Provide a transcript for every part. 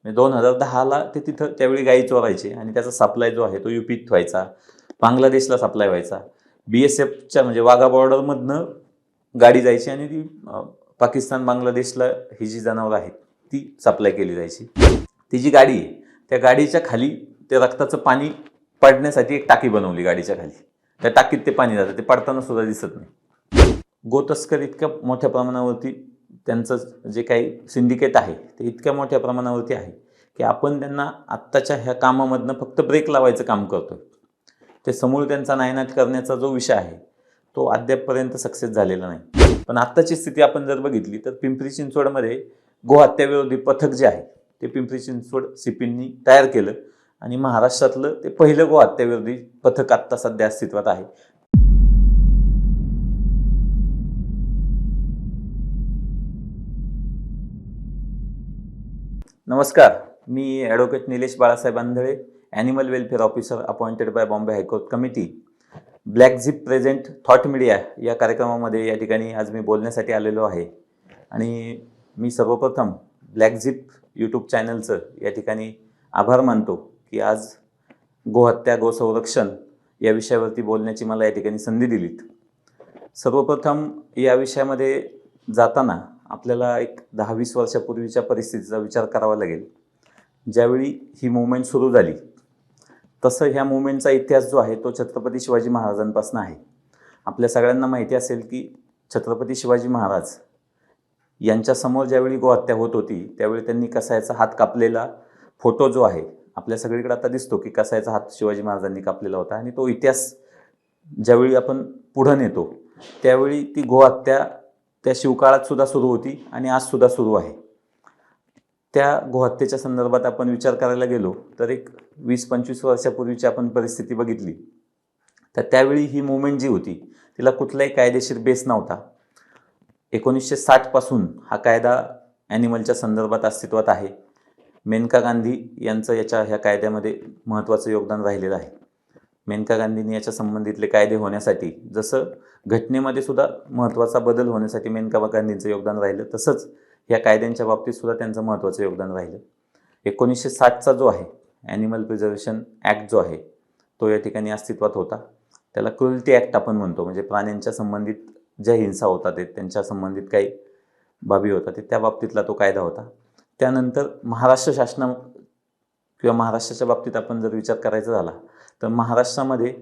म्हणजे 2010ला ते तिथं त्यावेळी गाई चोरायचे आणि त्याचा सप्लाय जो आहे तो युपीत व्हायचा, बांगलादेशला सप्लाय व्हायचा. BSFच्या म्हणजे वाघा बॉर्डरमधनं गाडी जायची आणि ती पाकिस्तान बांगलादेशला ही जी जनावरं आहेत ती सप्लाय केली जायची. ती जी गाडी आहे त्या गाडीच्या खाली ते रक्ताचं पाणी पडण्यासाठी एक टाकी बनवली गाडीच्या खाली. त्या टाकीत ते पाणी जातं, ते पडताना सुद्धा दिसत नाही. गोतस्कर इतक्या मोठ्या प्रमाणावरती त्यांचं जे काही सिंडिकेट आहे ते इतक्या मोठ्या प्रमाणावरती आहे की आपण त्यांना आत्ताच्या ह्या कामामधनं फक्त ब्रेक लावायचं काम करतोय. ते समूळ त्यांचा नायनाट करण्याचा जो विषय आहे तो अद्यापपर्यंत सक्सेस झालेला नाही. पण आत्ताची स्थिती आपण जर बघितली तर पिंपरी चिंचवडमध्ये गोहत्याविरोधी पथक जे आहे ते पिंपरी चिंचवड CPंनी तयार केलं आणि महाराष्ट्रातलं ते पहिलं गोहत्याविरोधी पथक आत्ता सध्या अस्तित्वात आहे. नमस्कार, मी advocate Nilesh Balasaheb Andhale, animal welfare officer appointed by Bombay high court committee. Black zip present thought media या कार्यक्रमामध्ये या ठिकाणी आज मी बोलण्यासाठी आलेलो आहे. आणि मी सर्वप्रथम ब्लॅक झिप यूट्यूब चॅनलचं या ठिकाणी आभार मानतो की आज गोहत्या गोसंरक्षण या विषयावरती बोलण्याची मला या ठिकाणी संधी दिलीत. सर्वप्रथम या विषयामध्ये जाताना आपल्याला एक 10-20 वर्षापूर्वीच्या परिस्थितीचा विचार करावा लागेल. ज्यावेळी ही मूवमेंट सुरू झाली तसं ह्या मूवमेंटचा इतिहास जो आहे तो छत्रपती शिवाजी महाराजांपासून आहे. आपल्या सगळ्यांना माहिती असेल की छत्रपती शिवाजी महाराज यांच्यासमोर ज्यावेळी गोहत्या होत होती त्यावेळी त्यांनी कसायचा हात कापलेला फोटो जो आहे आपल्या सगळीकडे आता दिसतो की कसायचा हात शिवाजी महाराजांनी कापलेला होता. आणि तो इतिहास ज्यावेळी आपण पुढं नेतो त्यावेळी ती गोहत्या त्या शिवकाळात सुद्धा सुरू होती आणि आज सुद्धा सुरू आहे. त्या गोहत्येच्या संदर्भात आपण विचार करायला गेलो तर एक 20-25 वर्षापूर्वीची आपण परिस्थिती बघितली तर त्यावेळी ही मूवमेंट जी होती तिला कुठलाही कायदेशीर बेस नव्हता. 1960 पासून हा कायदा ॲनिमलच्या संदर्भात अस्तित्वात आहे. मेनका गांधी यांचं ह्या कायद्यामध्ये महत्त्वाचं योगदान राहिलेलं आहे. मेनका गांधींनी याच्या संबंधितले कायदे होण्यासाठी, जसं घटनेमध्ये सुद्धा महत्त्वाचा बदल होण्यासाठी मेनका गांधींचं योगदान राहिलं तसंच या कायद्यांच्या बाबतीत सुद्धा त्यांचं महत्त्वाचं योगदान राहिलं. 1960चा जो आहे ॲनिमल प्रिझर्वेशन ॲक्ट जो आहे तो या ठिकाणी अस्तित्वात होता. त्याला क्रुएल्टी ॲक्ट आपण म्हणतो, म्हणजे प्राण्यांच्या संबंधित ज्या हिंसा होतात ते त्यांच्या संबंधित काही बाबी होतात ते त्या बाबतीतला तो कायदा होता. त्यानंतर महाराष्ट्र शासन किंवा महाराष्ट्राच्या बाबतीत आपण जर विचार करायचा झाला तर महाराष्ट्रामध्ये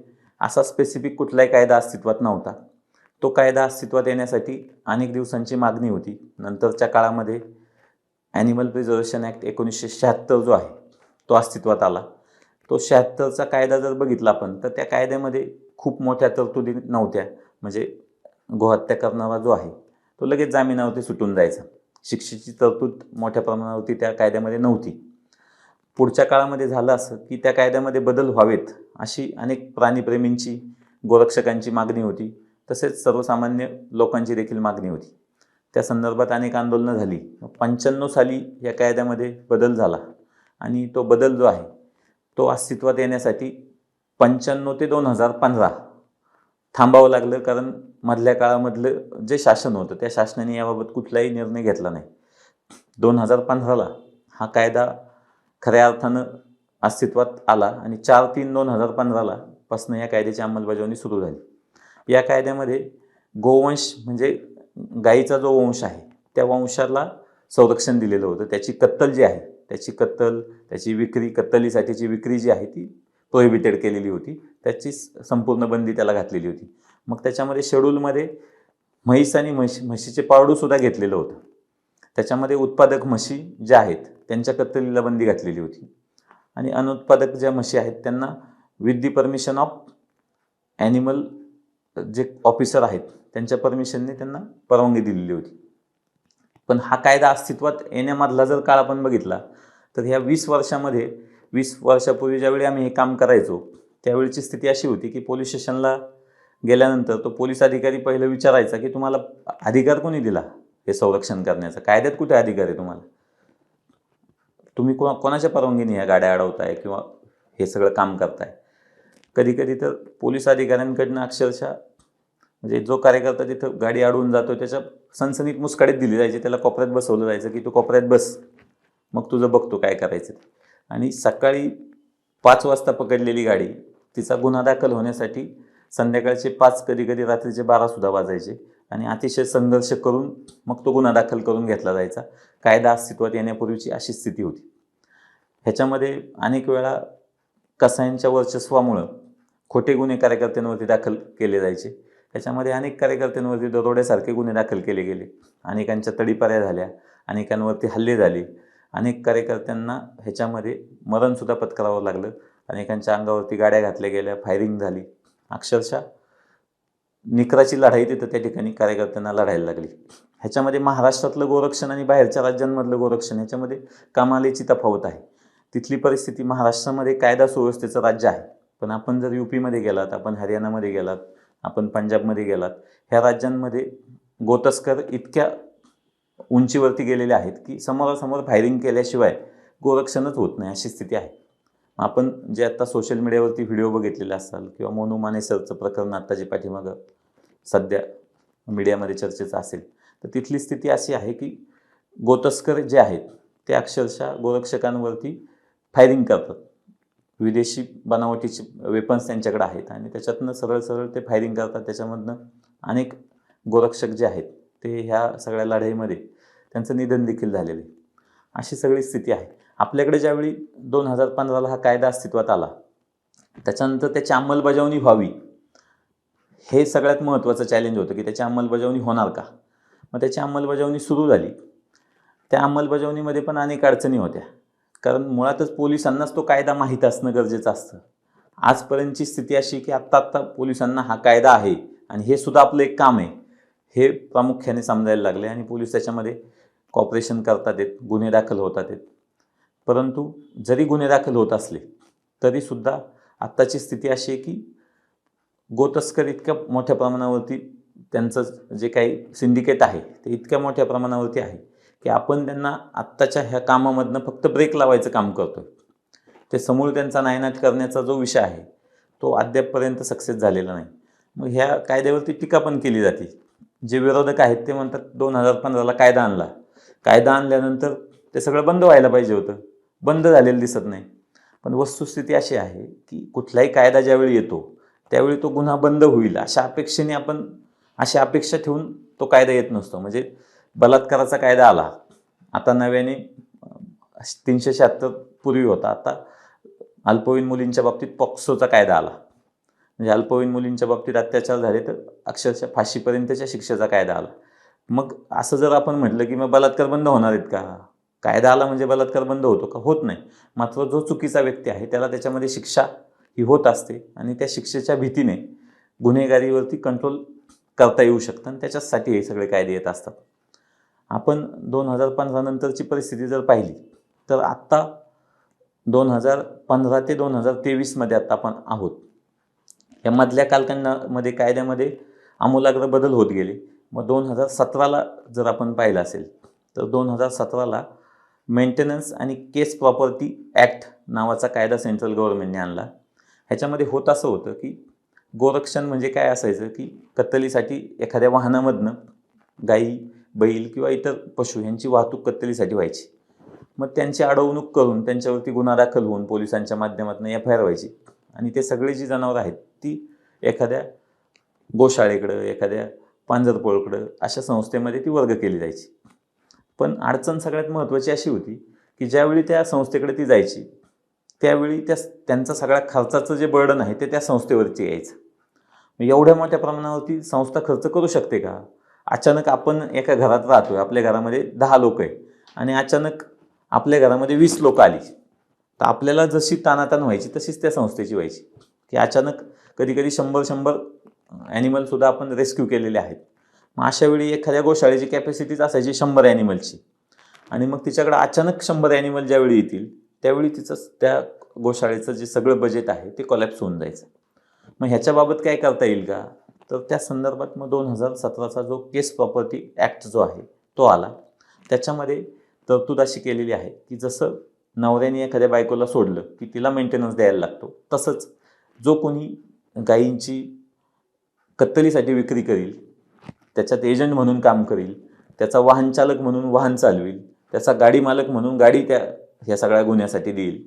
असा स्पेसिफिक कुठलाही कायदा अस्तित्वात नव्हता. तो कायदा अस्तित्वात येण्यासाठी अनेक दिवसांची मागणी होती. नंतरच्या काळामध्ये ॲनिमल प्रिझर्वेशन ॲक्ट 1976 जो आहे तो अस्तित्वात आला. तो 76चा कायदा जर बघितला आपण तर त्या कायद्यामध्ये खूप मोठ्या तरतुदी नव्हत्या. म्हणजे गोहत्या करणारा जो आहे तो लगेच जामिनावरती सुटून जायचा. शिक्षेची तरतूद मोठ्या प्रमाणावरती त्या कायद्यामध्ये नव्हती. पुढच्या काळामध्ये झालं असं की त्या कायद्यामध्ये बदल व्हावेत अशी अनेक प्राणीप्रेमींची, गोरक्षकांची मागणी होती. तसेच सर्वसामान्य लोकांची देखील मागणी होती. त्या संदर्भात अनेक आंदोलनं झाली. 95 साली या कायद्यामध्ये बदल झाला आणि तो बदल जो आहे तो अस्तित्वात येण्यासाठी 95 ते 2015 थांबावं लागलं. कारण मधल्या काळामधलं जे शासन होतं त्या शासनाने याबाबत कुठलाही निर्णय घेतला नाही. 2015ला हा कायदा खऱ्या अर्थानं अस्तित्वात आला आणि 4/3/2015 पासून या कायद्याची अंमलबजावणी सुरू झाली. या कायद्यामध्ये गोवंश म्हणजे गायीचा जो वंश आहे त्या वंशाला संरक्षण दिलेलं होतं. त्याची कत्तल जी आहे त्याची विक्री, कत्तलीसाठीची विक्री जी आहे ती प्रोहिबिटेड केलेली होती. त्याची संपूर्ण बंदी त्याला घातलेली होती. मग त्याच्यामध्ये शेड्यूलमध्ये म्हैस आणि म्हशीचे पारडूसुद्धा घेतलेलं होतं. त्याच्यामध्ये उत्पादक म्हशी ज्या आहेत त्यांच्या कत्तलीला बंदी घातलेली होती आणि अनुत्पादक ज्या म्हशी आहेत त्यांना with the permission of animal जे ऑफिसर आहेत त्यांच्या परमिशनने त्यांना परवानगी दिलेली होती. पण हा कायदा अस्तित्वात येण्यामधला जर काळ आपण बघितला तर ह्या 20 वर्षामध्ये 20 वर्षापूर्वी ज्यावेळी आम्ही हे काम करायचो त्यावेळीची स्थिती अशी होती की पोलीस स्टेशनला गेल्यानंतर तो पोलीस अधिकारी पहिलं विचारायचा की तुम्हाला अधिकार कोणी दिला हे संरक्षण करण्याचा? कायद्यात कुठे अधिकार आहे तुम्हाला? तुम्ही कोणाच्या परवानगीने ह्या गाड्या अडवताय किंवा हे सगळं काम करताय? कधी कधी तर पोलीस अधिकाऱ्यांकडनं अक्षरशः म्हणजे जो कार्यकर्ता तिथं गाडी अडवून जातो त्याच्या सनसनीत मुस्काडीत दिली जायची. त्याला कोपऱ्यात बसवलं जायचं की तू कोपऱ्यात बस, मग तुझं बघतो काय करायचं ते. आणि सकाळी 5 वाजता पकडलेली गाडी तिचा गुन्हा दाखल होण्यासाठी संध्याकाळचे 5 कधी कधी रात्रीचे 12 सुद्धा वाजायचे आणि अतिशय संघर्ष करून मग तो गुन्हा दाखल करून घेतला जायचा. कायदा अस्तित्वात येण्यापूर्वीची अशी स्थिती होती. ह्याच्यामध्ये अनेक वेळा कसायांच्या वर्चस्वामुळं खोटे गुन्हे कार्यकर्त्यांवरती दाखल केले जायचे. त्याच्यामध्ये अनेक कार्यकर्त्यांवरती दरोड्यासारखे गुन्हे दाखल केले गेले. अनेकांच्या तडीपाऱ्या झाल्या, अनेकांवरती हल्ले झाले, अनेक कार्यकर्त्यांना ह्याच्यामध्ये मरणसुद्धा पत्करावं लागलं. अनेकांच्या अंगावरती गाड्या घातल्या गेल्या, फायरिंग झाली. अक्षरशः निकराची लढाई तिथं त्या ठिकाणी कार्यकर्त्यांना लढायला लागली. ह्याच्यामध्ये महाराष्ट्रातलं गोरक्षण आणि बाहेरच्या राज्यांमधलं गोरक्षण ह्याच्यामध्ये कमालीची तफावत आहे. तिथली परिस्थिती, महाराष्ट्रामध्ये कायदा सुव्यवस्थेचं राज्य आहे, पण आपण जर यूपीमध्ये गेलात, आपण हरियाणामध्ये गेलात, आपण पंजाबमध्ये गेलात, ह्या राज्यांमध्ये गोतस्कर इतक्या उंचीवरती गेलेले आहेत की समोरासमोर फायरिंग केल्याशिवाय गोरक्षणच होत नाही, अशी स्थिती आहे. आपण जे आता सोशल मीडियावरती व्हिडिओ बघितलेले असाल किंवा मोनू माने सरचं प्रकरण आता जे पाठीमागं सध्या मीडियामध्ये चर्चेचं असेल, तर तिथली स्थिती अशी आहे की गोतस्कर जे आहेत ते अक्षरशः गोरक्षकांवरती फायरिंग करतात. विदेशी बनावटीचे वेपन्स त्यांच्याकडे आहेत आणि त्याच्यातनं सरळ सरळ ते फायरिंग करतात. त्याच्यामधनं अनेक गोरक्षक जे आहेत ते ह्या सगळ्या लढाईमध्ये त्यांचं निधन देखील झालेलं आहे. अशी सगळी स्थिती आहे. आपल्याकडे ज्यावेळी 2015ला हा कायदा अस्तित्वात आला, त्याच्यानंतर त्याची अंमलबजावणी व्हावी हे सगळ्यात महत्त्वाचं चॅलेंज होतं की त्याची अंमलबजावणी होणार का. मग त्याची अंमलबजावणी सुरू झाली. त्या अंमलबजावणीमध्ये पण अनेक अडचणी होत्या, कारण मुळातच पोलिसांनाच तो कायदा माहीत असणं गरजेचं असतं. आजपर्यंतची स्थिती अशी की आत्ता पोलिसांना हा कायदा आहे आणि हे सुद्धा आपलं एक काम आहे हे प्रामुख्याने समजायला लागले आणि पोलीस त्याच्यामध्ये कॉपरेशन करतात आहेत, गुन्हे दाखल होतात आहेत. परंतु जरी गुन्हे दाखल होत असले तरीसुद्धा आत्ताची स्थिती अशी आहे की गोतस्कर इतक्या मोठ्या प्रमाणावरती त्यांचं जे काही सिंडिकेट आहे ते इतक्या मोठ्या प्रमाणावरती आहे की आपण त्यांना आत्ताच्या ह्या कामामधनं फक्त ब्रेक लावायचं काम करतो. ते समूळ त्यांचा नायनाट करण्याचा जो विषय आहे तो अद्यापपर्यंत सक्सेस झालेला नाही. मग ह्या कायद्यावरती टीका पण केली जाते. जे विरोधक आहेत ते म्हणतात 2015ला कायदा आणला, कायदा आणल्यानंतर ते सगळं बंद व्हायला पाहिजे होतं, बंद झालेलं दिसत नाही. पण वस्तुस्थिती अशी आहे की कुठलाही कायदा ज्यावेळी येतो त्यावेळी तो गुन्हा बंद होईल अशा अपेक्षेने आपण अशी अपेक्षा ठेवून तो कायदा येत नसतो. म्हणजे बलात्काराचा कायदा आला, आता नव्याने 376 पूर्वी होता, आता अल्पवयीन मुलींच्या बाबतीत पॉक्सोचा कायदा आला. म्हणजे अल्पवयीन मुलींच्या बाबतीत अत्याचार झाले तर अक्षरशः फाशीपर्यंतच्या शिक्षेचा कायदा आला. मग असं जर आपण म्हटलं की मग बलात्कार बंद होणार आहेत का, कायदा आला म्हणजे बलात्कार बंद होतो का, होत नाही. मात्र जो चुकीचा व्यक्ती आहे त्याला त्याच्यामध्ये शिक्षा ही होत असते आणि त्या शिक्षेच्या भीतीने गुन्हेगारीवरती कंट्रोल करता येऊ शकतं आणि त्याच्यासाठी हे सगळे कायदे येत असतात. आपण 2015 नंतरची परिस्थिती जर पाहिली तर आत्ता 2015 ते 2023मध्ये आत्ता आपण आहोत. या मधल्या कालखंडामध्ये कायद्यामध्ये आमूलाग्र बदल होत गेले. मग 2017ला जर आपण पाहिलं असेल तर 2017ला मेंटेनन्स आणि केस प्रॉपर्टी ॲक्ट नावाचा कायदा सेंट्रल गव्हर्नमेंटने आणला. ह्याच्यामध्ये होत असं होतं की गोरक्षण म्हणजे काय असायचं की कत्तलीसाठी एखाद्या वाहनामधनं गाई, बैल किंवा इतर पशु यांची वाहतूक कत्तलीसाठी व्हायची. मग त्यांची अडवणूक करून त्यांच्यावरती गुन्हा दाखल होऊन पोलिसांच्या माध्यमातून FIR व्हायची आणि ते सगळी जी जनावरं आहेत ती एखाद्या गोशाळेकडं, एखाद्या पांजरपोळकडं अशा संस्थेमध्ये ती वर्ग केली जायची. पण अडचण सगळ्यात महत्त्वाची अशी होती की ज्यावेळी त्या संस्थेकडे ती जायची त्यावेळी त्यांचा सगळ्या खर्चाचं जे बर्डन आहे ते त्या संस्थेवरती यायचं. एवढ्या मोठ्या प्रमाणावरती संस्था खर्च करू शकते का. अचानक आपण एका घरात राहतोय, आपल्या घरामध्ये 10 लोक आहे आणि अचानक आपल्या घरामध्ये 20 लोक आली तर आपल्याला जशी तानातान व्हायची तशीच त्या संस्थेची व्हायची की अचानक कधी कधी 100 ॲनिमलसुद्धा आपण रेस्क्यू केलेले आहेत. मग अशावेळी एखाद्या गोशाळेची कॅपॅसिटीच असायची 100 ॲनिमलची आणि मग तिच्याकडे अचानक 100 ॲनिमल ज्यावेळी येतील त्यावेळी तिचं त्या गोशाळेचं जे सगळं बजेट आहे ते कोलॅप्स होऊन जायचं. मग ह्याच्याबाबत काय करता येईल का, तर त्या संदर्भात मग 2017चा जो केस प्रॉपर्टी ॲक्ट जो आहे तो आला. त्याच्यामध्ये तरतूद अशी केलेली आहे की जसं नवऱ्याने एखाद्या बायकोला सोडलं की तिला मेंटेनन्स द्यायला लागतो, तसंच जो कोणी गायींची कत्तलीसाठी विक्री करील, त्याच्यात एजंट म्हणून काम करील, त्याचा वाहन चालक म्हणून वाहन चालवेल, त्याचा गाडी मालक म्हणून गाडी ह्या सगळ्या गुन्ह्यासाठी देईल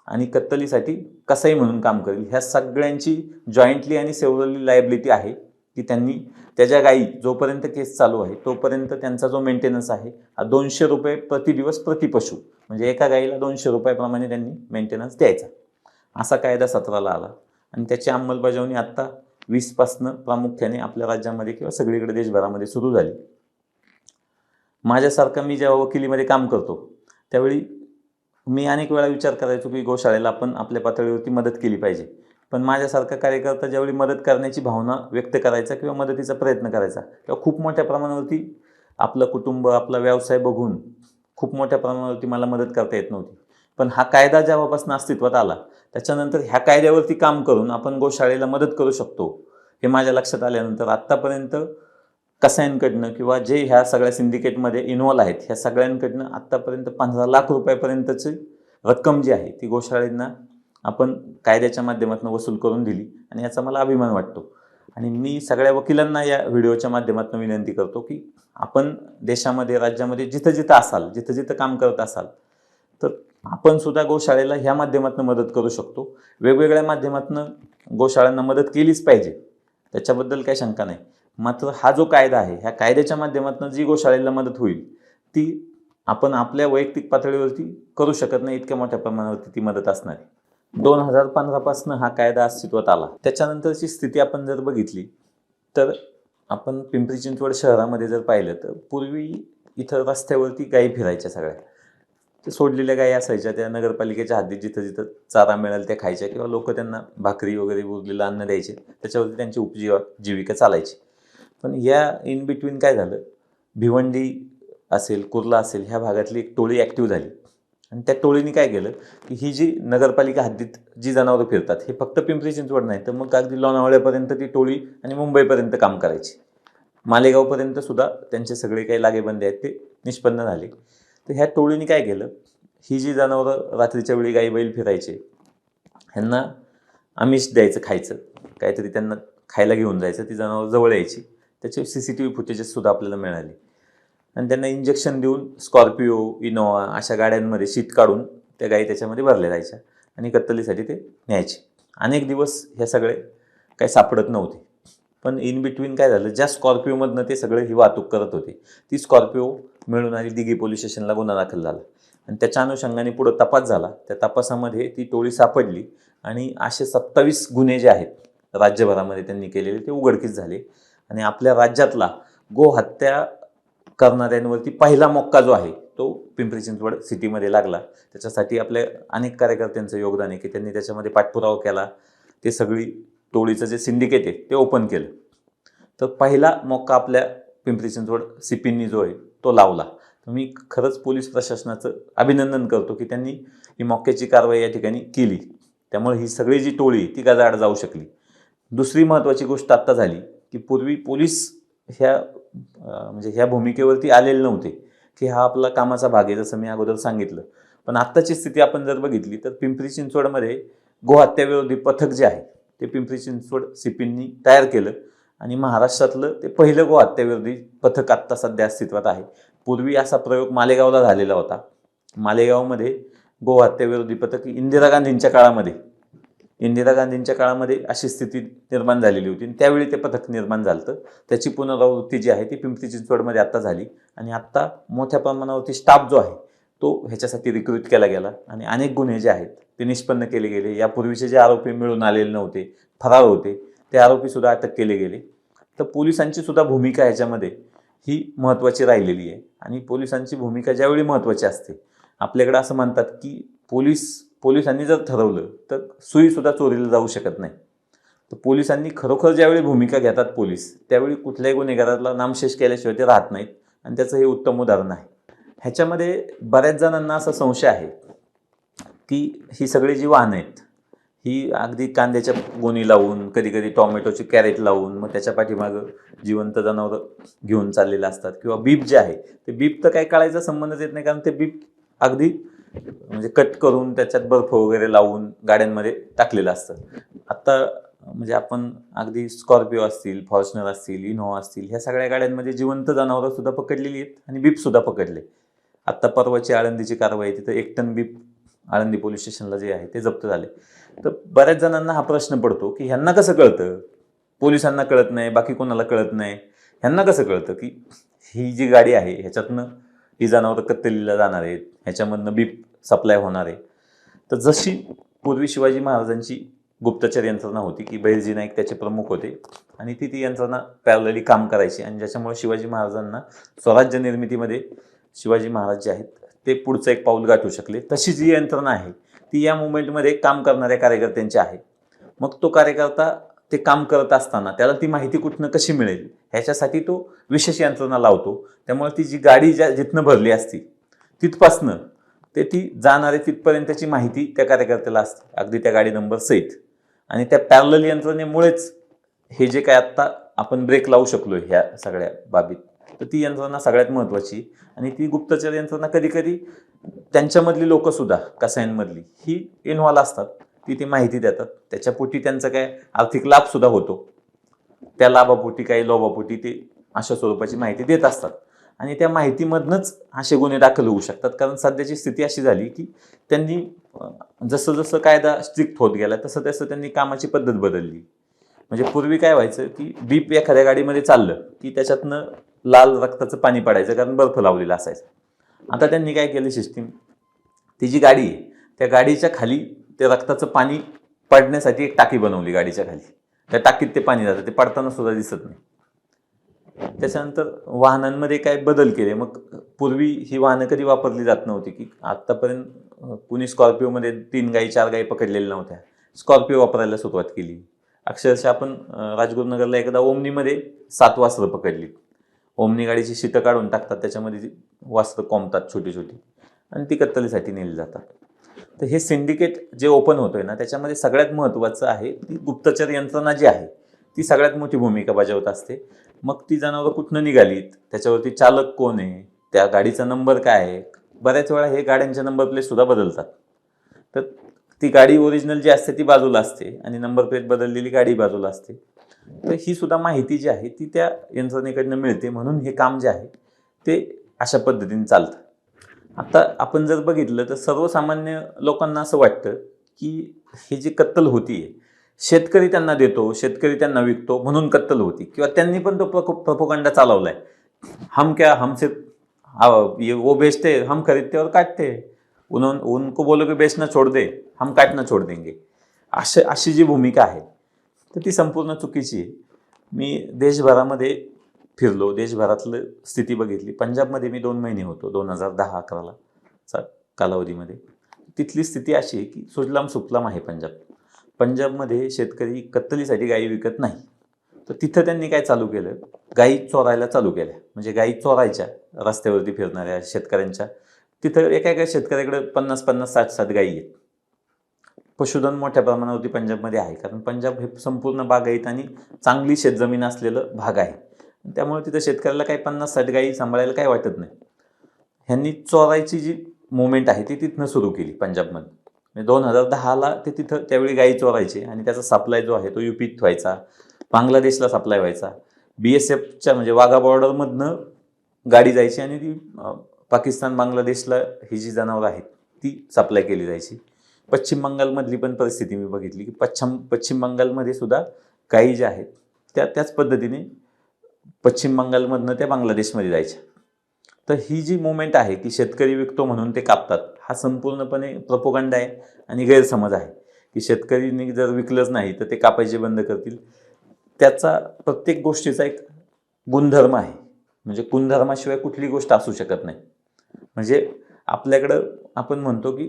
आणि कत्तलीसाठी कसाई म्हणून काम करेल. ह्या सगळ्यांची जॉईंटली आणि सेव्हरली लायबिलिटी आहे की त्यांनी त्याच्या गायी जोपर्यंत केस चालू आहे तोपर्यंत त्यांचा जो मेंटेनन्स आहे हा 200 रुपये प्रति दिवस प्रति पशु, म्हणजे एका गायीला 200 रुपयाप्रमाणे त्यांनी मेंटेनन्स द्यायचा. असा कायदा 17ला आला आणि त्याची अंमलबजावणी आत्ता 20पासनं प्रामुख्याने आपल्या राज्यामध्ये किंवा सगळीकडे देशभरामध्ये सुरू झाली. माझ्यासारखा मी जेव्हा वकिलीमध्ये काम करतो त्यावेळी मी अनेक वेळा विचार करायचो की गोशाळेला आपण आपल्या पातळीवरती मदत केली पाहिजे. पण माझ्यासारखा कार्यकर्ता ज्यावेळी मदत करण्याची भावना व्यक्त करायचा किंवा मदतीचा प्रयत्न करायचा तेव्हा खूप मोठ्या प्रमाणावरती आपलं कुटुंब, आपला व्यवसाय बघून खूप मोठ्या प्रमाणावरती मला मदत करता येत नव्हती. पण हा कायदा जेव्हापासून अस्तित्वात आला त्याच्यानंतर ह्या कायद्यावरती काम करून आपण गोशाळेला मदत करू शकतो हे माझ्या लक्षात आल्यानंतर आत्तापर्यंत कसायांकडनं किंवा जे ह्या सगळ्या सिंडिकेटमध्ये इन्व्हॉल्व आहेत ह्या सगळ्यांकडनं आत्तापर्यंत 15 लाख रुपयापर्यंतची रक्कम जी आहे ती गोशाळेंना आपण कायद्याच्या माध्यमातून वसूल करून दिली आणि याचा मला अभिमान वाटतो. आणि मी सगळ्या वकिलांना या व्हिडिओच्या माध्यमातून विनंती करतो की आपण देशामध्ये, राज्यामध्ये जिथं जिथं असाल, जिथं जिथं काम करत असाल तर आपण सुद्धा गोशाळेला ह्या माध्यमातून मदत करू शकतो. वेगवेगळ्या माध्यमातून गोशाळांना मदत केलीच पाहिजे, त्याच्याबद्दल काही शंका नाही. मात्र हा जो कायदा आहे ह्या कायद्याच्या माध्यमातून जी गोशाळेला मदत होईल ती आपण आपल्या वैयक्तिक पातळीवरती करू शकत नाही, इतक्या मोठ्या प्रमाणावरती ती मदत असणार आहे. 2015पासून हा कायदा अस्तित्वात आला. त्याच्यानंतरची स्थिती आपण जर बघितली तर आपण पिंपरी चिंचवड शहरामध्ये जर पाहिलं तर पूर्वी इथं रस्त्यावरती गायी फिरायच्या सगळ्या. ते सोडलेल्या गायी असायच्या, त्या नगरपालिकेच्या हद्दीत जिथं जिथं चारा मिळेल त्या खायच्या किंवा लोक त्यांना भाकरी वगैरे उरलेलं अन्न द्यायचे, त्याच्यावरती त्यांची उपजीविका चालायची. पण या इन बिटवीन काय झालं, भिवंडी असेल, कुर्ला असेल ह्या भागातली एक टोळी ॲक्टिव्ह झाली आणि त्या टोळीने काय केलं की ही जी नगरपालिका हद्दीत जी जनावरं फिरतात हे फक्त पिंपरी चिंचवड नाही तर मग अगदी लोणावळ्यापर्यंत ती टोळी आणि मुंबईपर्यंत काम करायची. मालेगावपर्यंत सुद्धा त्यांचे सगळे काही लागेबंदे आहेत ते निष्पन्न झाले. तर ह्या टोळीने काय केलं, ही जी जनावरं रात्रीच्या वेळी गाई बैल फिरायचे ह्यांना आमिष द्यायचं, खायचं काहीतरी त्यांना खायला घेऊन जायचं, ती जनावरं जवळ यायची. त्याचे CCTV फुटेजेस सुद्धा आपल्याला मिळाले आणि त्यांना इंजेक्शन देऊन स्कॉर्पिओ, इनोवा अशा गाड्यांमध्ये शीत काढून त्या गायी त्याच्यामध्ये भरल्या जायच्या आणि कत्तलीसाठी ते न्यायचे. अनेक दिवस हे सगळे काही सापडत नव्हते. पण इन बिटवीन काय झालं, ज्या स्कॉर्पिओमधनं ते सगळे ही वाहतूक करत होते ती स्कॉर्पिओ मिळून आणि दिघी पोलीस स्टेशनला गुन्हा दाखल झाला आणि त्याच्या अनुषंगाने पुढं तपास झाला. त्या तपासामध्ये ती टोळी सापडली आणि असे 27 गुन्हे जे आहेत राज्यभरामध्ये त्यांनी केलेले ते उघडकीस झाले आणि आपल्या राज्यातला गोहत्या करणाऱ्यांवरती पहिला मोक्का जो आहे तो पिंपरी चिंचवड सिटीमध्ये लागला. त्याच्यासाठी आपल्या अनेक कार्यकर्त्यांचं योगदान आहे की त्यांनी त्याच्यामध्ये पाठपुरावा केला. ते सगळी टोळीचं जे सिंडिकेट आहे ते ओपन केलं. तर पहिला मोक्का आपल्या पिंपरी चिंचवड CPंनी जो आहे तो लावला. तर मी खरंच पोलीस प्रशासनाचं अभिनंदन करतो की त्यांनी ही मोक्याची कारवाई या ठिकाणी केली. त्यामुळे ही सगळी जी टोळी ती गजाआड जाऊ शकली. दुसरी महत्त्वाची गोष्ट आत्ता झाली की पूर्वी पोलीस म्हणजे ह्या भूमिकेवरती आलेले नव्हते की हा आपला कामाचा भाग आहे, जसं मी अगोदर सांगितलं. पण आत्ताची स्थिती आपण जर बघितली तर पिंपरी चिंचवडमध्ये गोहत्याविरोधी पथक जे आहे ते पिंपरी चिंचवड CPंनी तयार केलं आणि महाराष्ट्रातलं ते पहिलं गोहत्याविरोधी पथक आत्ता सध्या अस्तित्वात आहे. पूर्वी असा प्रयोग मालेगावला झालेला होता. मालेगावमध्ये गोहत्याविरोधी पथक इंदिरा गांधींच्या काळामध्ये अशी स्थिती निर्माण झालेली होती आणि त्यावेळी ते पथक निर्माण झालं. त्याची पुनरावृत्ती जी आहे ती पिंपरी चिंचवडमध्ये आत्ता झाली आणि आत्ता मोठ्या प्रमाणावरती स्टाफ जो आहे तो ह्याच्यासाठी रिक्रूट केला गेला आणि अनेक गुन्हे जे आहेत ते निष्पन्न केले गेले. यापूर्वीचे जे आरोपी मिळून आलेले नव्हते, फरार होते, ते आरोपी सुद्धा अटक केले गेले. तर पोलिसांची सुद्धा भूमिका ह्याच्यामध्ये ही महत्त्वाची राहिलेली आहे आणि पोलिसांची भूमिका ज्यावेळी महत्त्वाची असते, आपल्याकडे असं म्हणतात की पोलिसांनी जर ठरवलं तर सुईसुद्धा चोरीला जाऊ शकत नाही. तर पोलिसांनी खरोखर ज्यावेळी भूमिका घेतात पोलीस, त्यावेळी कुठल्याही गुन्हेगाराला नामशेष केल्याशिवाय ते राहत नाहीत आणि त्याचं हे उत्तम उदाहरण आहे. ह्याच्यामध्ये बऱ्याच जणांना असा संशय आहे की ही सगळी जी वाहनं आहेत ही अगदी कांद्याच्या गोणी लावून, कधी कधी टॉमॅटोची कॅरेट लावून मग त्याच्या पाठीमागं जिवंत जनावरं घेऊन चाललेलं असतात किंवा बीप जे आहे ते बीप तर काही काळायचा संबंधच येत नाही, कारण ते बीप अगदी म्हणजे कट करून त्याच्यात बर्फ वगैरे लावून गाड्यांमध्ये टाकलेलं असतं. आत्ता म्हणजे आपण अगदी स्कॉर्पिओ असतील, फॉर्च्युनर असतील, इनोवा असतील ह्या सगळ्या गाड्यांमध्ये जिवंत जनावरं सुद्धा पकडलेली आहेत आणि बीप सुद्धा पकडले. आत्ता परवाची आळंदीची कारवाई, तिथं 1 टन बीफ आळंदी पोलीस स्टेशनला जे आहे ते जप्त झाले. तर बऱ्याच जणांना हा प्रश्न पडतो की ह्यांना कसं कळतं, पोलिसांना कळत नाही, बाकी कोणाला कळत नाही, ह्यांना कसं कळतं की ही जी गाडी आहे ह्याच्यातनं ही जनावरं कत्तलीला जाणार आहेत, ह्याच्यामधनं बीफ सप्लाय होणार आहे. तर जशी पूर्वी शिवाजी महाराजांची गुप्तचर यंत्रणा होती की बहिर्जी नाईक त्याचे प्रमुख होते आणि ती यंत्रणा पॅरलली काम करायची आणि ज्याच्यामुळे शिवाजी महाराजांना स्वराज्य निर्मितीमध्ये शिवाजी महाराज जे आहेत ते पुढचं एक पाऊल गाठू शकले, तशी जी यंत्रणा आहे ती या मुवमेंटमध्ये काम करणाऱ्या कार्यकर्त्यांची आहे. मग तो कार्यकर्ता ते काम करत असताना त्याला ती माहिती कुठनं कशी मिळेल ह्याच्यासाठी तो विशेष यंत्रणा लावतो. त्यामुळे ती जी गाडी जिथनं भरली असती तिथपासनं ते ती जाणारे तिथपर्यंतची माहिती त्या कार्यकर्त्याला असते, अगदी त्या गाडी नंबर सहित. आणि त्या पॅरलल यंत्रणेमुळेच हे जे काय आत्ता आपण ब्रेक लावू शकलो ह्या सगळ्या बाबीत, तर ती यंत्रणा सगळ्यात महत्त्वाची. आणि ती गुप्तचर यंत्रणा कधी कधी त्यांच्यामधली लोक सुद्धा कसाईंमधली ही इन्व्हॉल्व असतात, ती माहिती देतात. त्याच्या पोटी त्यांचा काय आर्थिक लाभ सुद्धा होतो, त्या लाभापोटी काही लोभापोटी ते अशा स्वरूपाची माहिती देत असतात. आणि त्या माहितीमधनंच असे गुन्हे दाखल होऊ शकतात. कारण सध्याची स्थिती अशी झाली की त्यांनी जसं जसं कायदा स्ट्रिक्ट होत गेला तसं तसं त्यांनी कामाची पद्धत बदलली. म्हणजे पूर्वी काय व्हायचं की बीप एखाद्या गाडीमध्ये चाललं की त्याच्यातनं लाल रक्ताचं पाणी पडायचं, कारण बर्फ लावलेला असायचा. आता त्यांनी काय केलं सिस्टीम, ती जी गाडी आहे त्या गाडीच्या खाली ते रक्ताचं पाणी पडण्यासाठी एक टाकी बनवली गाडीच्या खाली. त्या टाकीत ते पाणी जातं, ते पडताना सुद्धा दिसत नाही. त्याच्यानंतर वाहनांमध्ये काय बदल केले. मग पूर्वी ही वाहनं कधी वापरली जात नव्हती की आत्तापर्यंत कुणी स्कॉर्पिओमध्ये 3 गाई 4 गाई पकडलेल्या नव्हत्या. स्कॉर्पिओ वापरायला सुरुवात केली. अक्षरशः आपण राजगुरुनगरला एकदा ओमनीमध्ये 7 वासरं पकडली. ओमनी गाडीची शीतं काढून टाकतात, त्याच्यामध्ये वासरं कोंबतात छोटी छोटी आणि ती कत्तलीसाठी नेली जातात. तर हे सिंडिकेट जे ओपन होतोय ना, त्याच्यामध्ये सगळ्यात महत्त्वाचं आहे ती गुप्तचर यंत्रणा जी आहे ती सगळ्यात मोठी भूमिका बजावत असते. मग ती जनावरं कुठनं निघालीत, त्याच्यावरती चालक कोण आहे, त्या गाडीचा नंबर काय आहे. बऱ्याच वेळा हे गाड्यांचे नंबर प्लेट सुद्धा बदलतात. तर ती गाडी ओरिजिनल जी असते ती बाजूला असते आणि नंबर प्लेट बदललेली गाडी बाजूला असते. तर ही सुद्धा माहिती जी आहे ती त्या यंत्रणेकडनं मिळते. म्हणून हे काम जे आहे ते अशा पद्धतीने चालतं. आता आपण जर बघितलं तर सर्वसामान्य लोकांना असं वाटतं की ही जी कत्तल होतीये, शेतकरी त्यांना देतो, शेतकरी त्यांना विकतो म्हणून कत्तल होती, किंवा त्यांनी पण तो प्रोपोगंडा चालवलाय, हम क्या हमसे ये वो बेचते हम खरीदते और काटते, उनको बोलो की बेचना छोड़ दे, हम काटना छोड़ देंगे. अशी जी भूमिका आहे तर ती संपूर्ण चुकीची आहे. मी देशभरामध्ये फिरलो, देशभरातलं स्थिती बघितली. पंजाबमध्ये मी 2 महिने होतो 2010-11चा कालावधीमध्ये. तिथली स्थिती अशी आहे की सुजलाम सुफलाम आहे पंजाब. पंजाबमध्ये शेतकरी कत्तलीसाठी गायी विकत नाही. तर तिथं त्यांनी काय चालू केलं, गायी चोरायला चालू केल्या. म्हणजे गायी चोरायच्या रस्त्यावरती फिरणाऱ्या शेतकऱ्यांच्या. तिथं एका शेतकऱ्याकडे 50-50, 60-60 गायी आहेत. पशुधन मोठ्या प्रमाणावरती पंजाबमध्ये आहे, कारण पंजाब हे संपूर्ण बागायत आणि चांगली शेतजमीन असलेलं भाग आहे. त्यामुळे तिथं शेतकऱ्याला काही 50-60 गायी सांभाळायला काही वाटत नाही. ह्यांनी चोरायची जी मुवमेंट आहे ती तिथनं सुरू केली पंजाबमध्ये. 2010ला ते तिथं त्यावेळी गायी चोरायचे आणि त्याचा सप्लाय जो आहे तो युपीत व्हायचा, बांगलादेशला सप्लाय व्हायचा. BSFच्या म्हणजे वाघा बॉर्डरमधनं गाडी जायची आणि ती पाकिस्तान बांगलादेशला ही जी जनावरं आहेत ती सप्लाय केली जायची. पश्चिम बंगालमधली पण परिस्थिती मी बघितली की पश्चिम बंगालमध्ये सुद्धा गायी ज्या आहेत त्याच पद्धतीने पश्चिम बंगालमधनं त्या बांगलादेशमध्ये जायच्या. तर ही जी मुवमेंट आहे की शेतकरी विकतो म्हणून ते कापतात, हा संपूर्णपणे प्रोपोगंडा आहे आणि गैरसमज आहे की शेतकरीने जर विकलंच नाही तर ते कापायचे बंद करतील. त्याचा प्रत्येक गोष्टीचा एक गुणधर्म आहे. म्हणजे गुणधर्माशिवाय कुठली गोष्ट असू शकत नाही. म्हणजे आपल्याकडं आपण म्हणतो की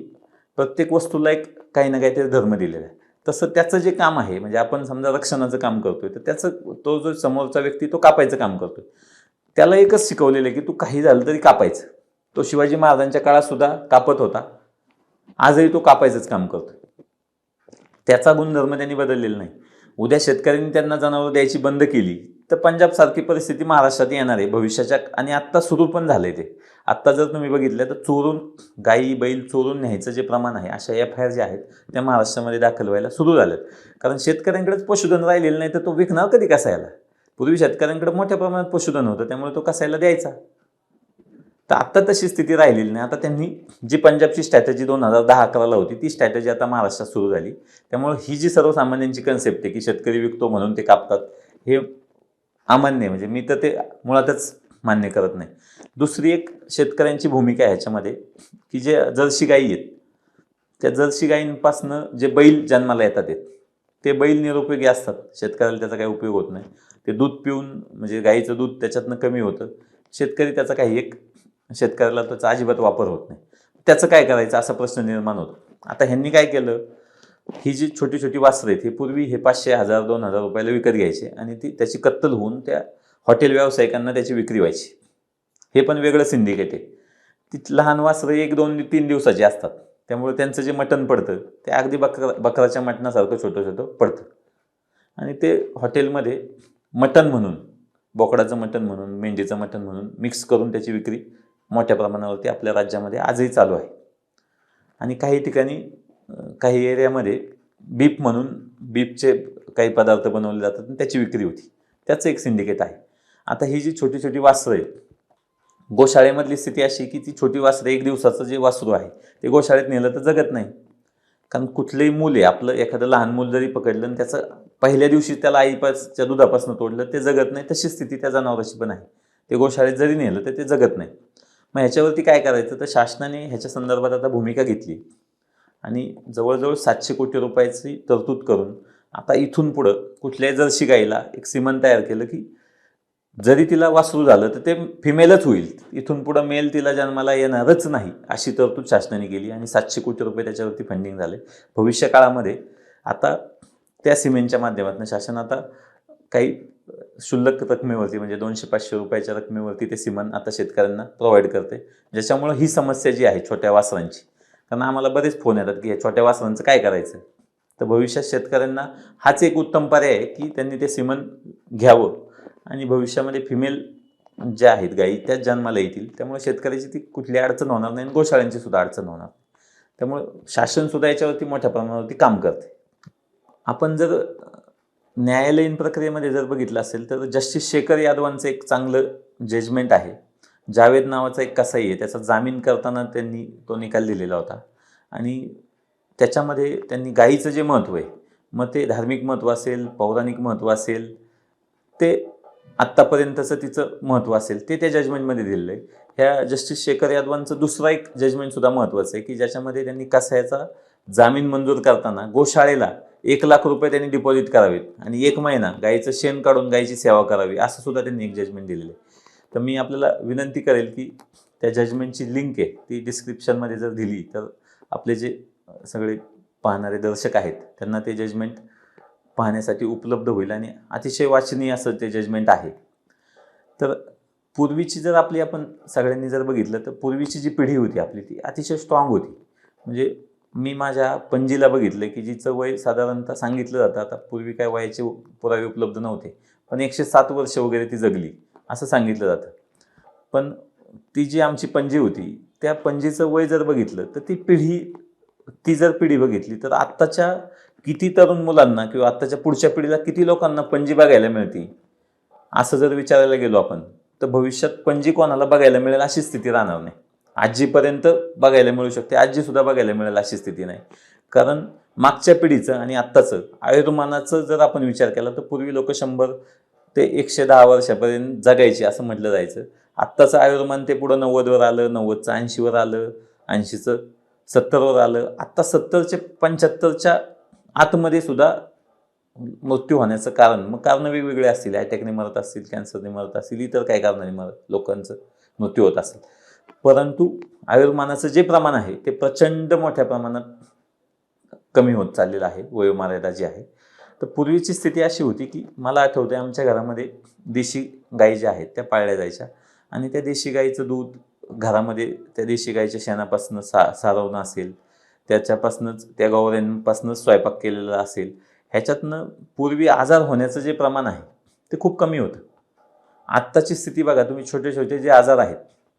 प्रत्येक वस्तूला एक काही ना काहीतरी धर्म दिलेला आहे. तसं त्याचं जे काम आहे, म्हणजे आपण समजा रक्षणाचं काम करतोय तर त्याचं तो जो समोरचा व्यक्ती तो कापायचं काम करतोय, त्याला एकच शिकवलेलं आहे की तू काही झालं तरी कापायचं. तो शिवाजी महाराजांच्या काळात सुद्धा कापत होता, आजही तो कापायचंच काम करतोय. त्याचा गुणधर्म त्यांनी बदललेला नाही. उद्या शेतकऱ्यांनी त्यांना जनावरं द्यायची बंद केली तर पंजाबसारखी परिस्थिती महाराष्ट्रात येणार आहे भविष्याच्या. आणि आत्ता सुरू पण झालंय ते. आत्ता जर तुम्ही बघितलं तर चोरून गाई बैल चोरून न्यायचं जे प्रमाण आहे, अशा FIR ज्या आहेत त्या महाराष्ट्रामध्ये दाखल व्हायला सुरू झाल्यात. कारण शेतकऱ्यांकडेच पशुधन राहिलेलं नाही तर तो विकणार कधी कसायला. पूर्वी शेतकऱ्यांकडे मोठ्या प्रमाणात पशुधन होतं, त्यामुळे तो कसायला द्यायचा. तर आता तशी स्थिती राहिलेली नाही. आता त्यांनी जी पंजाबची स्ट्रॅटेजी 2010-11ला होती ती स्ट्रॅटेजी आता महाराष्ट्रात सुरू झाली. त्यामुळे ही जी सर्वसामान्यांची कन्सेप्ट आहे की शेतकरी विकतो म्हणून ते कापतात, हे अमान्य आहे. म्हणजे मी तर ते मुळातच मान्य करत नाही. दुसरी एक शेतकऱ्यांची भूमिका आहे ह्याच्यामध्ये, की जे जर्सी गायी आहेत त्या जर्सी गायींपासनं जे बैल जन्माला येतात ते बैल निरुपयोगी असतात. शेतकऱ्याला त्याचा काही उपयोग होत नाही. ते दूध पिऊन म्हणजे गाईचं दूध त्याच्यातनं कमी होतं. शेतकरी त्याचा काही एक शेतकऱ्याला त्याचा अजिबात वापर होत नाही. त्याचं काय करायचं असा प्रश्न निर्माण होतो. आता ह्यांनी काय केलं, ही जी छोटी छोटी वासरं आहेत हे पूर्वी हे 500, 1000, 2000 रुपयाला विकत घ्यायचे आणि ती त्याची कत्तल होऊन त्या हॉटेल व्यावसायिकांना त्याची विक्री व्हायची. हे पण वेगळं सिंडिकेट आहे. ती लहान वासरं 1, 2, 3 दिवसाची असतात. त्यामुळे त्यांचं जे मटण पडतं ते अगदी बकराच्या मटणासारखं छोटं छोटं पडतं आणि ते हॉटेलमध्ये मटण म्हणून, बोकडाचं मटण म्हणून, मेंढीचं मटण म्हणून मिक्स करून त्याची विक्री मोठ्या प्रमाणावरती आपल्या राज्यामध्ये आजही चालू आहे. आणि काही ठिकाणी काही एरियामध्ये बीफ म्हणून बीफचे काही पदार्थ बनवले जातात आणि त्याची विक्री होती. त्याचं एक सिंडिकेट आहे. आता ही जी छोटी छोटी वासरं आहेत, गोशाळेमधली स्थिती अशी की ती छोटी वासरं 1 दिवसाचं जे वासरू आहे ते गोशाळेत नेलं तर जगत नाही. कारण कुठलंही मूल आहे आपलं, एखादं लहान मूल जरी पकडलं आणि त्याचं पहिल्या दिवशी त्याला आईच्या दुधापासून तोडलं ते जगत नाही. तशी स्थिती त्या जनावराची पण आहे. ते गोशाळेत जरी नेलं तर ते जगत नाही. मग ह्याच्यावरती काय करायचं, तर शासनाने ह्याच्या संदर्भात आता भूमिका घेतली आणि जवळजवळ 700 कोटी रुपयाची तरतूद करून आता इथून पुढं कुठल्याही जर्सी गाईला एक सिमन तयार केलं की जरी तिला वासरू झालं तर ते फिमेलच होईल. इथून पुढं मेल तिला जन्माला येणारच नाही अशी तरतूद शासनाने केली आणि 700 कोटी रुपये त्याच्यावरती फंडिंग झाले. भविष्य काळामध्ये आता त्या सिमेंटच्या माध्यमातून शासन आता काही क्षुल्लक रकमेवरती म्हणजे 200-500 रुपयाच्या रकमेवरती ते सिमन आता शेतकऱ्यांना प्रोव्हाइड करते. ज्याच्यामुळं ही समस्या जी आहे छोट्या वासरांची, कारण आम्हाला बरेच फोन येतात की हे छोट्या वासरांचं काय करायचं, तर भविष्यात शेतकऱ्यांना हाच एक उत्तम पर्याय आहे की त्यांनी ते सिमन घ्यावं आणि भविष्यामध्ये फिमेल ज्या आहेत गायी त्याच जन्माला येतील. त्यामुळे शेतकऱ्याची ती कुठली अडचण होणार नाही आणि गोशाळ्यांची सुद्धा अडचण होणार. त्यामुळे शासन सुद्धा याच्यावरती मोठ्या प्रमाणावरती काम करते. आपण जर न्यायालयीन प्रक्रियेमध्ये जर बघितलं असेल तर जस्टिस शेखर यादवांचं एक चांगलं जजमेंट आहे. जावेद नावाचा एक कसाई आहे, त्याचा जामीन करताना त्यांनी तो निकाल दिलेला होता आणि त्याच्यामध्ये त्यांनी गायीचं जे महत्त्व आहे, मग ते धार्मिक महत्त्व असेल, पौराणिक महत्त्व असेल, ते आत्तापर्यंतचं तिचं महत्त्व असेल ते त्या जजमेंटमध्ये दिलेलं आहे. ह्या जस्टिस शेखर यादवांचं दुसरा एक जजमेंटसुद्धा महत्त्वाचं आहे की ज्याच्यामध्ये त्यांनी कसायाचा जामीन मंजूर करताना गोशाळेला 1,00,000 रुपये त्यांनी डिपॉझिट करावेत आणि 1 महिना गायीचं शेण काढून गायीची सेवा करावी असं सुद्धा त्यांनी एक जजमेंट दिलेलं आहे. तर मी आपल्याला विनंती करेल की त्या जजमेंटची लिंक आहे ती डिस्क्रिप्शनमध्ये जर दिली तर आपले जे सगळे पाहणारे दर्शक आहेत त्यांना ते जजमेंट पाहण्यासाठी उपलब्ध होईल आणि अतिशय वाचनीय असं ते जजमेंट आहे. तर पूर्वीची जर आपली आपण सगळ्यांनी जर बघितलं तर पूर्वीची जी पिढी होती आपली ती अतिशय स्ट्रॉंग होती. म्हणजे मी माझ्या पणजीला बघितलं की जिचं वय साधारणतः सांगितलं जातं, आता पूर्वी काय वयाचे पुरावे उपलब्ध नव्हते, पण 107 वर्ष वगैरे ती जगली असं सांगितलं जातं. पण ती जी आमची पणजी होती त्या पणजीचं वय जर बघितलं तर ती जर पिढी बघितली तर आत्ताच्या किती तरुण मुलांना किंवा आत्ताच्या पुढच्या पिढीला किती लोकांना पणजी बघायला मिळते असं जर विचारायला गेलो आपण तर भविष्यात पणजी कोणाला बघायला मिळेल अशी स्थिती राहणार नाही. आजीपर्यंत बघायला मिळू शकते, आजीसुद्धा बघायला मिळेल अशी स्थिती नाही. कारण मागच्या पिढीचं आणि आत्ताचं आयुर्मानाचं जर आपण विचार केला तर पूर्वी लोक 100 ते 110 वर्षापर्यंत जगायचे असं म्हटलं जायचं. आत्ताचं आयुर्मान ते पुढं 90वर आलं, 90चं 80वर आलं, 80चं 70वर आलं. आत्ता 70चे 75च्या आतमध्ये सुद्धा मृत्यू होण्याचं कारणं वेगवेगळे असतील. अटॅकने मरत असतील, कॅन्सरने मरत असतील, इतर काही कारणाने लोकांचं मृत्यू होत असेल. परंतु आयुर्मानाचं जे प्रमाण आहे ते प्रचंड मोठ्या प्रमाणात कमी होत चाललेलं आहे, वयोमर्यादा जी आहे. तर पूर्वीची स्थिती अशी होती की मला आठवते आमच्या घरामध्ये देशी गायी ज्या आहेत त्या पाळल्या जायच्या आणि त्या देशी गाईचं दूध घरामध्ये त्या देशी गाईच्या शेणापासून सारवणं असेल, त्याच्यापासूनच त्या गवऱ्यांपासूनच स्वयंपाक केलेला असेल, ह्याच्यातनं पूर्वी आजार होण्याचं जे प्रमाण आहे ते खूप कमी होतं. आत्ताची स्थिती बघा तुम्ही, छोटे छोटे जे आजार आहेत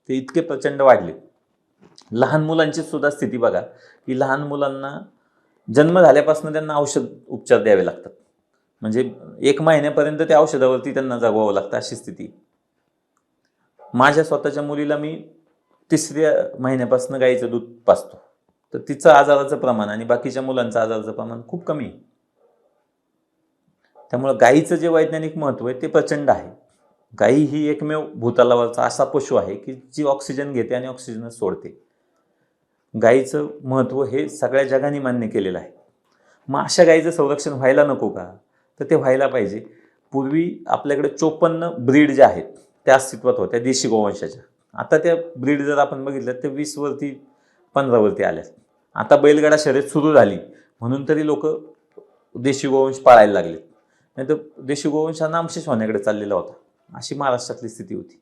ते इतके प्रचंड वाढले. लहान मुलांची सुद्धा स्थिती बघा की लहान मुलांना जन्म झाल्यापासून त्यांना औषध उपचार द्यावे लागतात. म्हणजे 1 महिन्यापर्यंत त्या औषधावरती त्यांना जगवावं लागतं अशी स्थिती. माझ्या स्वतःच्या मुलीला मी 3ऱ्या महिन्यापासून गाईचं दूध पाजतो, तर तिचं आजाराचं प्रमाण आणि बाकीच्या मुलांचं आजाराचं प्रमाण खूप कमी आहे. त्यामुळं गाईचं जे वैज्ञानिक महत्त्व आहे ते प्रचंड आहे. गाई ही एकमेव भूतलावरचा असा पशु आहे की जी ऑक्सिजन घेते आणि ऑक्सिजनच सोडते. गाईचं महत्त्व हे सगळ्या जगाने मान्य केलेलं आहे. मग अशा गाईचं संरक्षण व्हायला नको का? तर ते व्हायला पाहिजे. पूर्वी आपल्याकडे 54 ब्रीड ज्या आहेत त्या अस्तित्वात होत्या देशी गोवंशाच्या. आता त्या ब्रीड जर आपण बघितलं तर 20 वरती 15 वरती आल्या. आता बैलगाडा शर्यत सुरू झाली म्हणून तरी लोक देशी गोवंश पाळायला लागले, नाही तर देशी गोवंश हा नामशेष होण्याकडे चाललेला होता. अशी महाराष्ट्रातली स्थिती होती.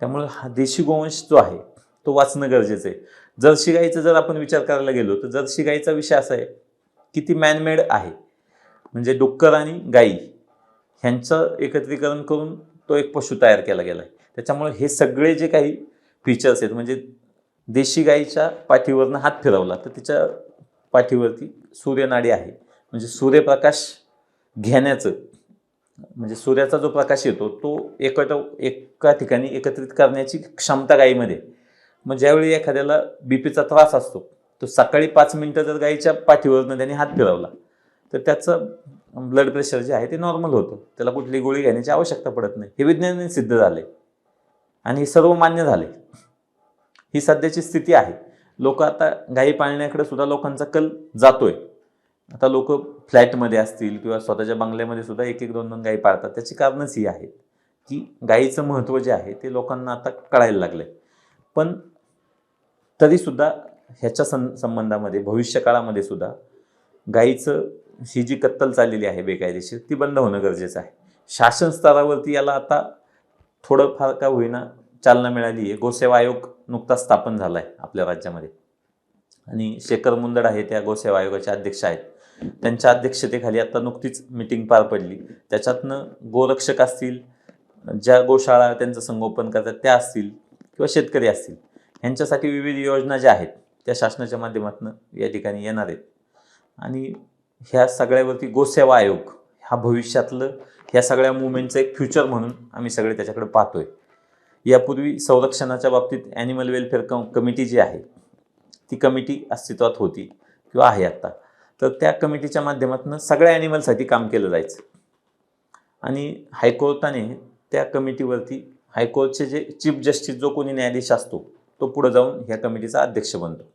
त्यामुळे हा देशी गोवंश जो आहे तो वाचणं गरजेचं आहे. जर्सी गाईचा जर आपण विचार करायला गेलो तर जर्सी गाईचा विषय असा आहे की ती मॅनमेड आहे. म्हणजे डुक्कर आणि गाई ह्यांचं एकत्रीकरण करून तो एक पशु तयार केला गेला आहे. त्याच्यामुळे हे सगळे जे काही फीचर्स आहेत, म्हणजे देशी गाईच्या पाठीवरनं हात फिरवला तर तिच्या पाठीवरती सूर्यनाडी आहे. म्हणजे सूर्यप्रकाश घेण्याचं, म्हणजे सूर्याचा जो प्रकाश येतो तो एका ठिकाणी एकत्रित करण्याची क्षमता गाईमध्ये. मग ज्यावेळी एखाद्याला बीपीचा त्रास असतो तो सकाळी 5 मिनिटं जर गाईच्या पाठीवरनं त्याने हात फिरवला तर त्याचं ब्लड प्रेशर जे आहे ते नॉर्मल होतं. त्याला कुठली गोळी घेण्याची आवश्यकता पडत नाही. हे विज्ञानाने सिद्ध झाले आणि हे सर्व मान्य झाले. ही सध्याची स्थिती आहे. लोक आता गाई पाळण्याकडे सुद्धा लोकांचा कल जातोय. आता लोक फ्लॅटमध्ये असतील किंवा स्वतःच्या बंगल्यामध्ये सुद्धा 1-1, 2-2 गाई पाळतात. त्याची कारणच ही आहेत की गाईचं महत्त्व जे आहे ते लोकांना आता कळायला लागलंय. पण तरीसुद्धा ह्याच्या संबंधामध्ये भविष्यकाळामध्ये सुद्धा गाईचं ही जी कत्तल चाललेली आहे बेकायदेशीर ती बंद होणं गरजेचं आहे. शासन स्तरावरती याला आता थोडंफार का होईना चालना मिळाली आहे. गोसेवा आयोग नुकताच स्थापन झाला आहे आपल्या राज्यामध्ये आणि शेखर मुंदडा हे त्या गोसेवा आयोगाचे अध्यक्ष आहेत. त्यांच्या अध्यक्षतेखाली आता नुकतीच मीटिंग पार पडली. त्याच्यातनं गोरक्षक असतील, ज्या गोशाळा त्यांचं संगोपन करतात त्या असतील किंवा शेतकरी असतील, ह्यांच्यासाठी विविध योजना ज्या आहेत त्या शासनाच्या माध्यमातून या ठिकाणी येणार आहेत. आणि ह्या सगळ्यावरती गोसेवा आयोग हा भविष्यातलं ह्या सगळ्या मुवमेंटचं एक फ्युचर म्हणून आम्ही सगळे त्याच्याकडे पाहतोय. यापूर्वी संरक्षणाच्या बाबतीत ॲनिमल वेलफेअर कमिटी जी आहे ती कमिटी अस्तित्वात होती किंवा आहे आत्ता. तर त्या कमिटीच्या माध्यमातून सगळ्या ॲनिमलसाठी काम केलं जायचं आणि हायकोर्टाने त्या कमिटीवरती हायकोर्टचे जे चीफ जस्टिस जो कोणी न्यायाधीश असतो तो पुढे जाऊन ह्या कमिटीचा अध्यक्ष बनतो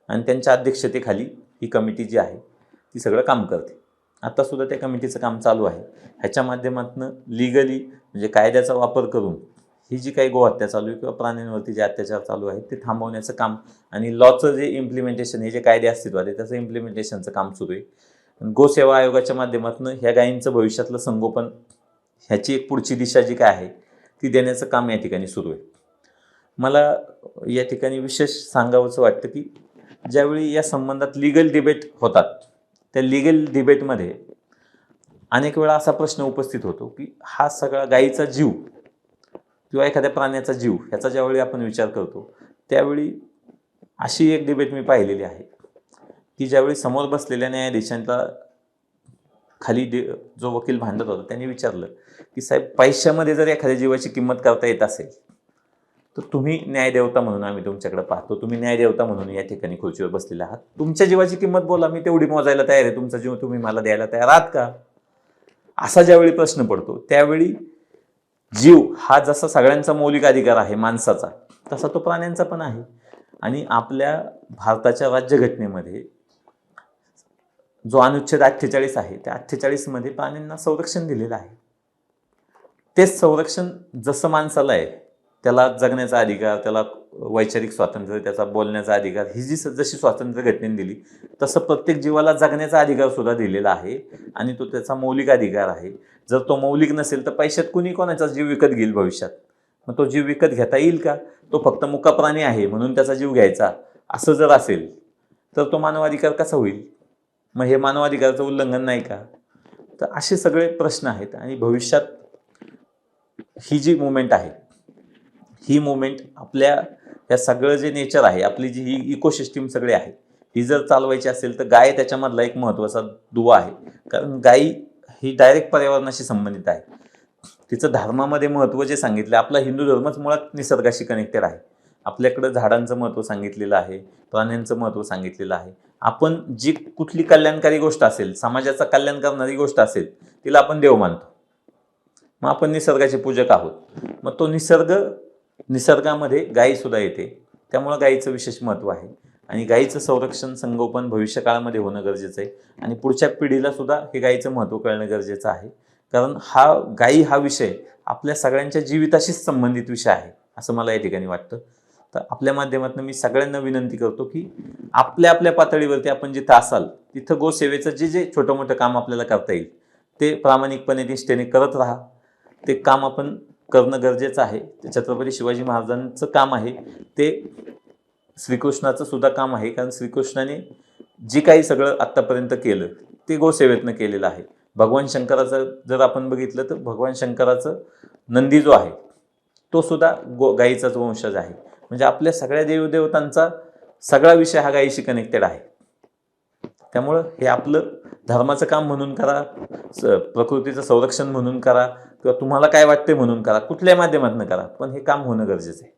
आणि त्यांच्या अध्यक्षतेखाली ही कमिटी जी आहे ती सगळं काम करते. आत्तासुद्धा त्या कमिटीचं काम चालू आहे. ह्याच्या माध्यमातून लिगली म्हणजे कायद्याचा वापर करून ही जी काही गोहत्या चालू आहे किंवा प्राण्यांवरती जे अत्याचार चालू आहेत ते थांबवण्याचं काम आणि लॉचं जे इम्प्लिमेंटेशन, हे जे कायदे अस्तित्वात आहे त्याचं इम्प्लिमेंटेशनचं काम सुरू आहे. गोसेवा आयोगाच्या माध्यमातून ह्या गायींचं भविष्यातलं संगोपन ह्याची एक पुढची दिशा जी काय आहे ती देण्याचं काम या ठिकाणी सुरू आहे. मला या ठिकाणी विशेष सांगावंसं वाटतं की ज्यावेळी या संबंधात लिगल डिबेट होतात त्या लिगल डिबेटमध्ये अनेक वेळा असा प्रश्न उपस्थित होतो की हा सगळा गायीचा जीव किंवा एखाद्या प्राण्याचा जीव ह्याचा ज्यावेळी आपण विचार करतो त्यावेळी अशी एक डिबेट मी पाहिलेली आहे की ज्यावेळी समोर बसलेल्या न्यायाधीशांचा खाली जो वकील भांडत होता त्यांनी विचारलं की साहेब, पैशामध्ये जर एखाद्या जीवाची किंमत करता येत असेल तर तुम्ही न्यायदेवता म्हणून आम्ही तुमच्याकडे पाहतो, तुम्ही न्यायदेवता म्हणून या ठिकाणी खुर्चीवर बसलेले आहात, तुमच्या जीवाची किंमत बोला, मी तेवढी मोजायला तयार आहे, तुमचा जीव तुम्ही मला द्यायला तयार आहात का? असा ज्यावेळी प्रश्न पडतो त्यावेळी जीव हा जसा सगळ्यांचा मौलिक अधिकार आहे माणसाचा, तसा तो प्राण्यांचा पण आहे. आणि आपल्या भारताच्या राज्यघटनेमध्ये जो अनुच्छेद 48 आहे त्या 48 मध्ये प्राण्यांना संरक्षण दिलेलं आहे. तेच संरक्षण जसं माणसाला आहे, त्याला जगण्याचा अधिकार, त्याला वैचारिक स्वातंत्र्य, त्याचा बोलण्याचा अधिकार, ही जशी स्वातंत्र्य घटनेने दिली तसं प्रत्येक जीवाला जगण्याचा अधिकार सुद्धा दिलेला आहे आणि तो त्याचा मौलिक अधिकार आहे. जर तो मौलिक नसेल तर पैशात कुणी कोणाचा जीव विकत घेईल भविष्यात? मग तो जीव विकत घेता येईल का? तो फक्त मुका प्राणी आहे म्हणून त्याचा जीव घ्यायचा असं जर असेल तर तो मानवाधिकार कसा होईल? मग हे मानवाधिकाराचं उल्लंघन नाही का? तर असे सगळे प्रश्न आहेत. आणि भविष्यात ही जी मुवमेंट आहे ही मुवमेंट आपल्या या सगळं जे नेचर आहे, आपली जी ही इकोसिस्टीम सगळे आहे, ही जर चालवायची असेल तर गाय त्याच्यामधला एक महत्त्वाचा दुवा आहे. कारण गाय ही डायरेक्ट पर्यावरणाशी संबंधित आहे. तिचं धर्मामध्ये महत्त्व जे सांगितलं, आपला हिंदू धर्मच मुळात निसर्गाशी कनेक्टेड आहे. आपल्याकडं झाडांचं महत्त्व सांगितलेलं आहे, प्राण्यांचं महत्त्व सांगितलेलं आहे. आपण जी कुठली कल्याणकारी गोष्ट असेल, समाजाचं कल्याण करणारी गोष्ट असेल, तिला आपण देव मानतो. मग आपण निसर्गाचे पूजक आहोत. मग तो निसर्गामध्ये गायी सुद्धा येते. त्यामुळं गायीचं विशेष महत्त्व आहे आणि गायीचं संरक्षण संगोपन भविष्य काळामध्ये होणं गरजेचं आहे आणि पुढच्या पिढीला सुद्धा हे गायीचं महत्त्व कळणं गरजेचं आहे. कारण गायी हा विषय आपल्या सगळ्यांच्या जीविताशीच संबंधित विषय आहे असं मला या ठिकाणी वाटतं. तर आपल्या माध्यमातून मी सगळ्यांना विनंती करतो की आपल्या आपल्या पातळीवरती आपण जिथं असाल तिथं गोसेवेचं जे जे छोटं मोठं काम आपल्याला करता येईल ते प्रामाणिकपणे निष्ठेने करत राहा. ते काम आपण करणं गरजेचं आहे. ते छत्रपती शिवाजी महाराजांचं काम आहे, ते श्रीकृष्णाचं सुद्धा काम आहे. कारण श्रीकृष्णाने जी काही सगळं आत्तापर्यंत केलं ते गोसेवेतनं केलेलं आहे. भगवान शंकराचं जर आपण बघितलं तर भगवान शंकराचं नंदी जो आहे तो सुद्धा गायीचाच वंशज आहे. म्हणजे आपल्या सगळ्या देवदेवतांचा सगळा विषय हा गायीशी कनेक्टेड आहे. त्यामुळं हे आपलं धर्माचं काम म्हणून करा, प्रकृतीचं संरक्षण म्हणून करा किंवा तुम्हाला काय वाटते म्हणून करा, कुठल्याही माध्यमातून करा, पण हे काम होणं गरजेचं आहे.